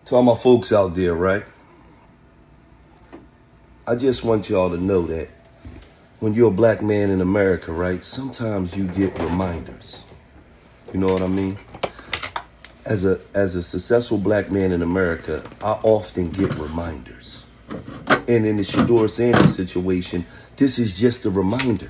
To all my folks out there, right? I just want y'all to know that when you're a black man in America, right, sometimes you get reminders. You know what I mean? As a successful black man in America, I often get reminders. And in the Shador Sanders situation, this is just a reminder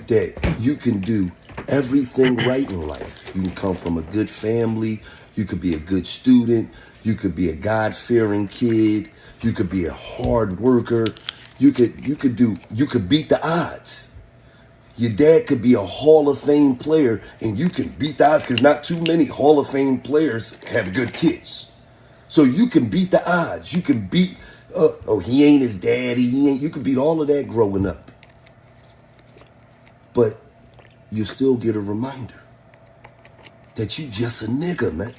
that you can do everything right in life. You can come from a good family. You could be a good student. You could be a God-fearing kid. You could be a hard worker. You could beat the odds. Your dad could be a Hall of Fame player, and you can beat the odds because not too many Hall of Fame players have good kids. So you can beat the odds. You can beat, he ain't his daddy. You can beat all of that growing up. But you still get a reminder that you just a nigga, man.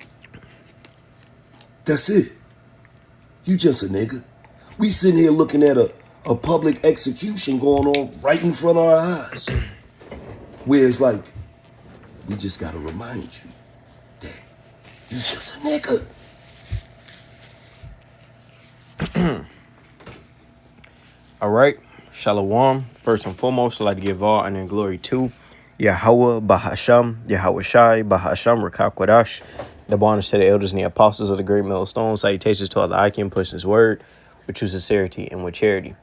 That's it. You just a nigga. We sitting here looking at a public execution going on right in front of our eyes. Where it's like, we just got to remind you that you just a nigga. All right. Shalom. First and foremost, I'd like to give all honor and glory to Yahweh Bahasham, Yahweh Shai, Bahasham, Rakakwadash, the bonus to the elders and the apostles of the great millstone. Salutations to all the Icon pushing his word with true sincerity and with charity.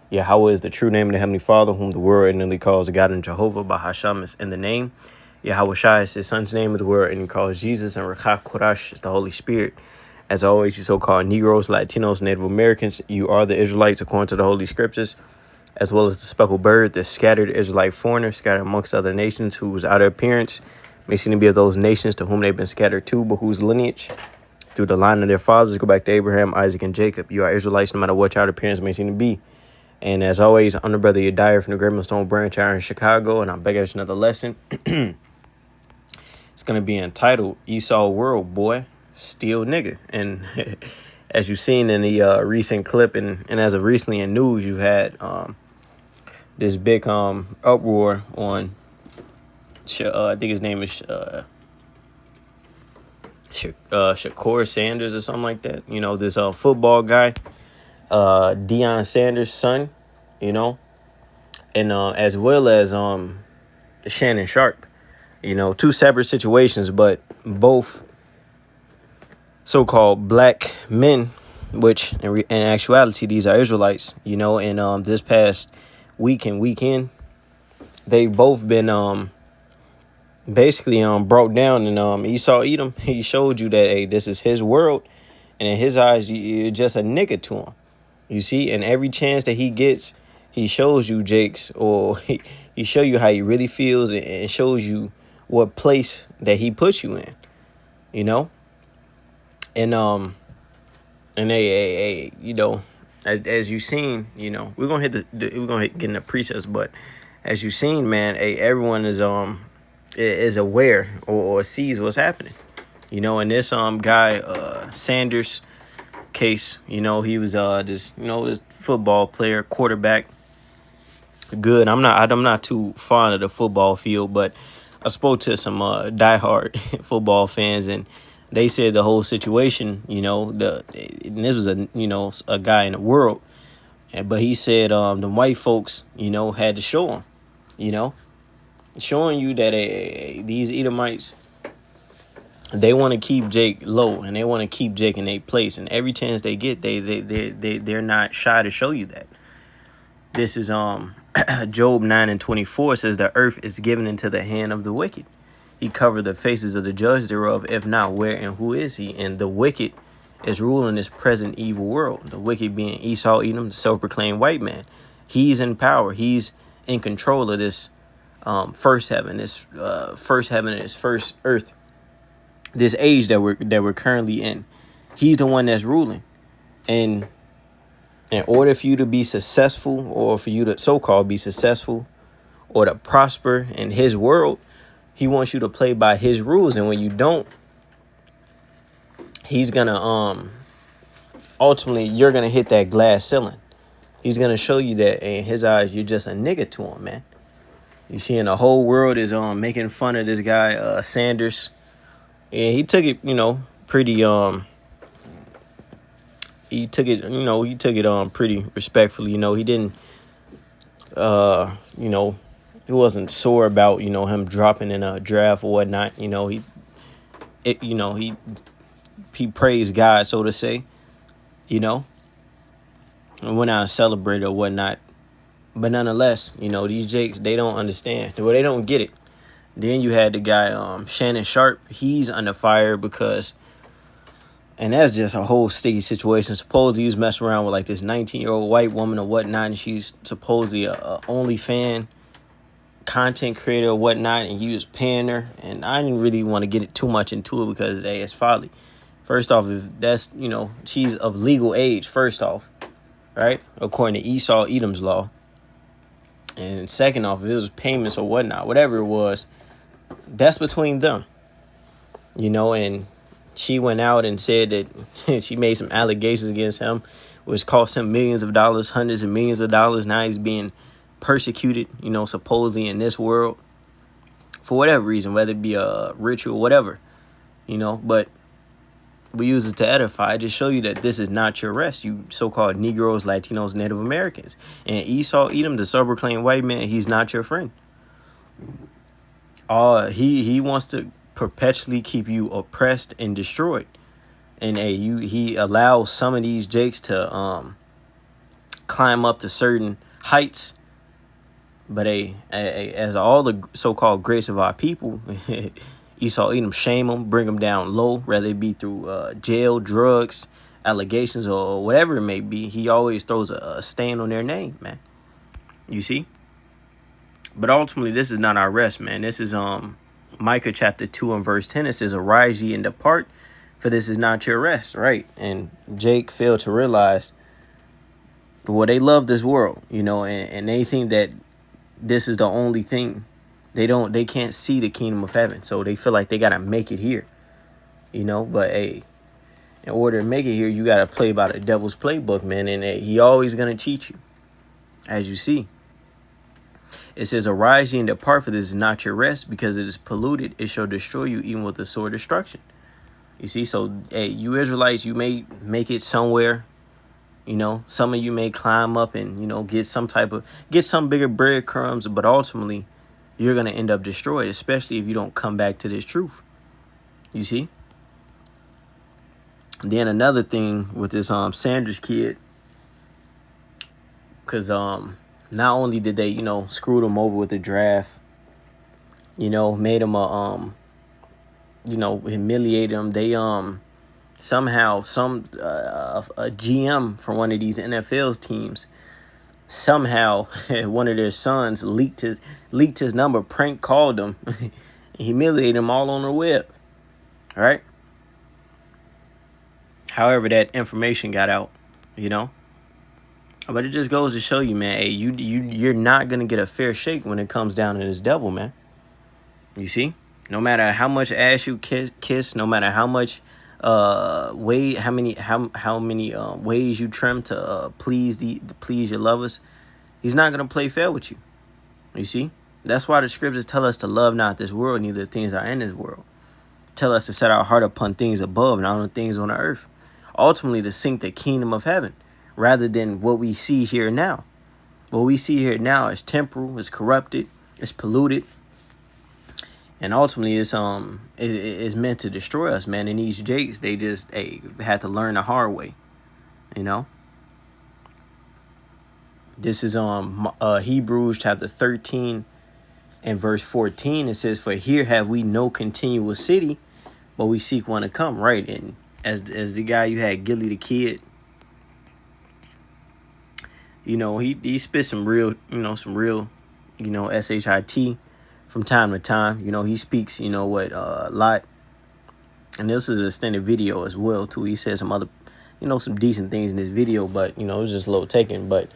Yahweh is the true name of the Heavenly Father, whom the world innately calls God and Jehovah. Bahasham is in the name. Yahweh Shai is his son's name of the world, and he calls Jesus, and Rakakwadash is the Holy Spirit. As always, you so-called Negroes, Latinos, Native Americans, you are the Israelites according to the Holy Scriptures, as well as the speckled bird, the scattered Israelite foreigner, scattered amongst other nations, whose outer appearance may seem to be of those nations to whom they've been scattered to, but whose lineage, through the line of their fathers, go back to Abraham, Isaac, and Jacob. You are Israelites no matter what your outer appearance may seem to be. And as always, I'm the brother Yediah from the Great Millstone Branch out in Chicago, and I'm back at another lesson. It's going to be entitled Esau World, Boy, Still Nigga. And as you've seen in the recent clip, and as of recently in news, you had this big uproar on, I think his name is Shakur Sanders or something like that. You know, this football guy, Deion Sanders' son, you know, and as well as Shannon Sharp. You know, two separate situations, but both so-called black men, which in actuality, these are Israelites, you know, and this past week and weekend, they've both been basically brought down. And Esau Edom, he showed you that, hey, this is his world, and in his eyes, you're just a nigga to him. You see, and every chance that he gets, he shows you, Jakes, or he show you how he really feels, and shows you what place that he puts you in, you know. And you know, as you've seen, you know, we're gonna get in the precepts, but as you've seen, man, everyone is aware or sees what's happening, you know. And this guy Sanders case, you know, he was this football player, quarterback, good. I'm not too fond of the football field, but I spoke to some diehard football fans, and they said the whole situation, you know, and this was a guy in the world, but he said the white folks, you know, had to show him, you know, showing you that these Edomites, they want to keep Jake low, and they want to keep Jake in their place, and every chance they get, they're not shy to show you that. This is Job 9:24 says the earth is given into the hand of the wicked. He covered the faces of the judge thereof. If not, where and who is he? And the wicked is ruling this present evil world. The wicked being Esau Edom, the self-proclaimed white man. He's in power. He's in control of this first heaven, this first heaven and this first earth, this age that we're currently in. He's the one that's ruling. And in order for you to be successful, or for you to so-called be successful, or to prosper in his world, he wants you to play by his rules. And when you don't, he's gonna ultimately, you're gonna hit that glass ceiling. He's gonna show you that in his eyes, you're just a nigga to him, man. You see, and the whole world is making fun of this guy Sanders, and he took it, you know, pretty he took it, pretty respectfully. He didn't, he wasn't sore about, him dropping in a draft or whatnot. He praised God, so to say, and went out and celebrated or whatnot. But nonetheless, these Jakes, they don't understand. Well, they don't get it. Then you had the guy, Shannon Sharp. He's under fire because, and that's just a whole sticky situation. Supposedly he was messing around with like this 19-year-old white woman or whatnot, and she's supposedly a OnlyFans content creator or whatnot, and he was paying her. And I didn't really want to get it too much into it because, hey, it's folly. First off, if that's, she's of legal age, first off, right? According to Esau, Edom's law. And second off, if it was payments or whatnot, whatever it was, that's between them, and she went out and said that she made some allegations against him, which cost him millions of dollars, hundreds of millions of dollars. Now he's being persecuted, supposedly in this world for whatever reason, whether it be a ritual, whatever, but we use it to edify, to show you that this is not your rest, you so-called Negroes, Latinos, Native Americans. And Esau, Edom, the self-proclaimed white man, he's not your friend. He wants to perpetually keep you oppressed and destroyed. And he allows some of these Jakes to climb up to certain heights. But as all the so-called greats of our people, Esau, Edom, shame them, bring them down low, whether it be through jail, drugs, allegations, or whatever it may be. He always throws a stain on their name, man. You see? But ultimately, this is not our rest, man. This is Micah chapter 2 and verse 10. It says, "Arise ye and depart, for this is not your rest," right? And Jake failed to realize, well, they love this world, and they think that this is the only thing. They can't see the kingdom of heaven, so they feel like they gotta make it here, But hey, in order to make it here, you gotta play by the devil's playbook, man. And he always gonna cheat you, as you see. It says, "Arise ye and depart, for this is not your rest, because it is polluted. It shall destroy you, even with the sword of destruction." You see, so hey, you Israelites, you may make it somewhere. Some of you may climb up and get some bigger breadcrumbs, but ultimately, you're going to end up destroyed, especially if you don't come back to this truth. You see? Then another thing with this Sanders kid, because not only did they, screwed him over with the draft, made him humiliated him. They somehow a GM from one of these NFL teams, somehow one of their sons leaked his number, prank called him, humiliated him all on the web. All right. However, that information got out, But it just goes to show you, man, hey, you're not gonna get a fair shake when it comes down to this devil, man. You see? No matter how much ass you kiss, no matter how much how many ways you trim to please your lovers, he's not gonna play fair with you. You see? That's why the scriptures tell us to love not this world, neither the things that are in this world. Tell us to set our heart upon things above, not on things on the earth. Ultimately, to seek the kingdom of heaven, rather than what we see here now. What we see here now is temporal, it's corrupted, it's polluted, and ultimately it's meant to destroy us, man. And these Jakes, they just had to learn the hard way, This is Hebrews chapter 13 and verse 14. It says, "For here have we no continual city, but we seek one to come." Right, and as the guy you had, Gilly the Kid, he spit some real, shit from time to time. He speaks, a lot. And this is a extended video as well, too. He says some other, some decent things in this video, but, it was just a little taken. But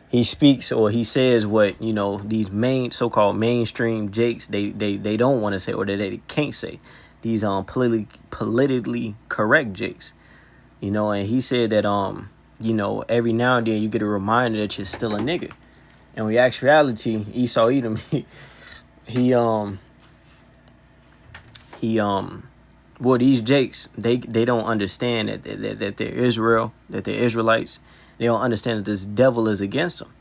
he speaks, or he says what, these so-called mainstream Jakes, they don't want to say, or that they can't say. These politically correct Jakes, and he said that every now and then you get a reminder that you're still a nigga. And in actuality, Esau Edom, he Well, these Jakes, they don't understand that they're Israel, that they're Israelites. They don't understand that this devil is against them,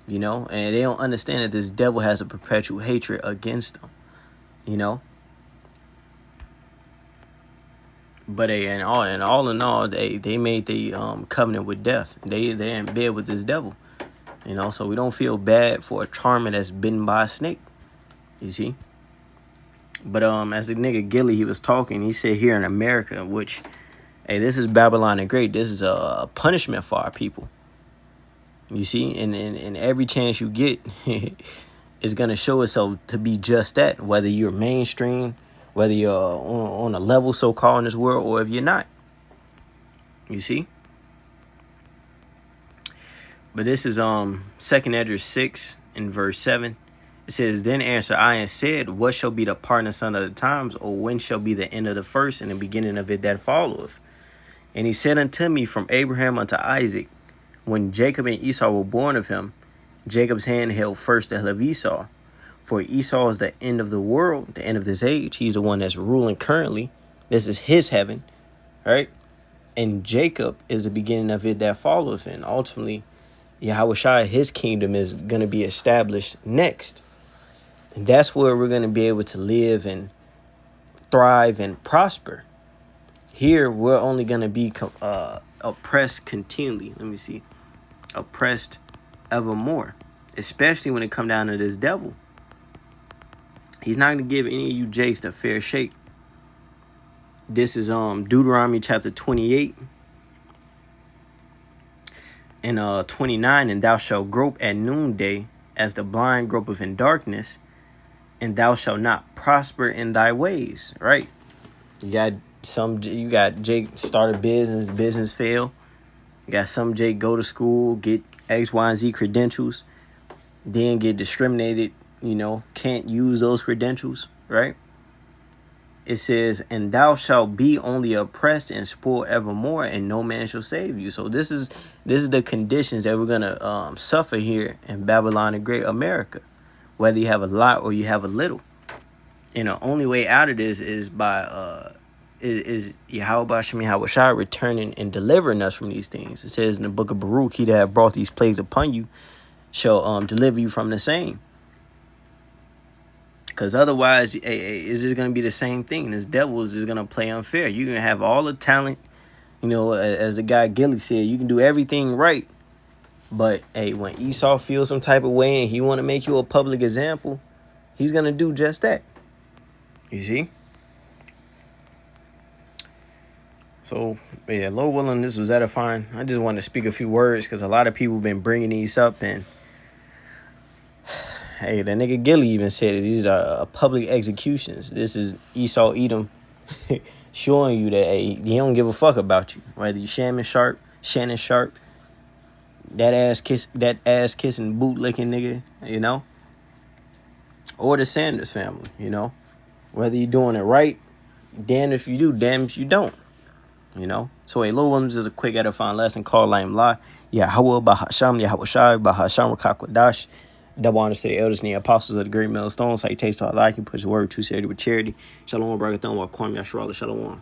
you know, and they don't understand that this devil has a perpetual hatred against them, you know. But all in all, they made the covenant with death. They're in bed with this devil, you know. So we don't feel bad for a charmer that's bitten by a snake, you see. But as the nigga Gilly, he was talking, he said here in America, which, hey, this is Babylon the Great. This is a punishment for our people. You see, and every chance you get is going to show itself to be just that, whether you're mainstream, whether you're on a level so-called in this world, or if you're not. You see? But this is 2nd Esdras 6 in verse 7. It says, Then answered I and said, What shall be the part and son of the times, or when shall be the end of the first and the beginning of it that followeth? And he said unto me, From Abraham unto Isaac, when Jacob and Esau were born of him, Jacob's hand held first the hill of Esau. For Esau is the end of the world, the end of this age. He's the one that's ruling currently. This is his heaven, right? And Jacob is the beginning of it that followeth. And ultimately, Yahushua, his kingdom is going to be established next. And that's where we're going to be able to live and thrive and prosper. Here, we're only going to be oppressed continually. Let me see. Oppressed evermore. Especially when it come down to this devil. He's not going to give any of you Jakes a fair shake. This is Deuteronomy chapter 28 and 29. And thou shalt grope at noonday as the blind gropeth in darkness, and thou shalt not prosper in thy ways. Right? You got Jake start a business fail. You got some Jake go to school, get X, Y, and Z credentials, then get discriminated, you know, can't use those credentials, right? It says, and thou shalt be only oppressed and spoiled evermore, and no man shall save you. So this is the conditions that we're gonna suffer here in Babylon the Great America, whether you have a lot or you have a little. And the only way out of this is by Yahweh Shem Yahushua returning and delivering us from these things. It says in the book of Baruch, he that have brought these plagues upon you shall deliver you from the same. Because otherwise, it's just going to be the same thing. This devil is just going to play unfair. You're going to have all the talent. You know, as the guy Gilly said, you can do everything right. But, hey, when Esau feels some type of way and he want to make you a public example, he's going to do just that. You see? So, yeah, Lord willing, this was edifying. I just wanted to speak a few words because a lot of people have been bringing these up. And, hey, that nigga Gilly even said it. These are public executions. This is Esau Edom showing you that, hey, he don't give a fuck about you. Whether you Shannon Sharp, that ass kissing, bootlicking nigga, you know, or the Sanders family, you know, whether you're doing it right, damn if you do, damn if you don't, you know. So a little one is a quick edifying lesson called Lame La. Yahweh Bahasham, Yahweh Shai, Bahasham Rakakwadash. Double honors to the elders and the apostles of the great millstones. How you taste all like you put your word to charity with charity. Shalom, Bragathon, Wakwam, Yashra, Shalom.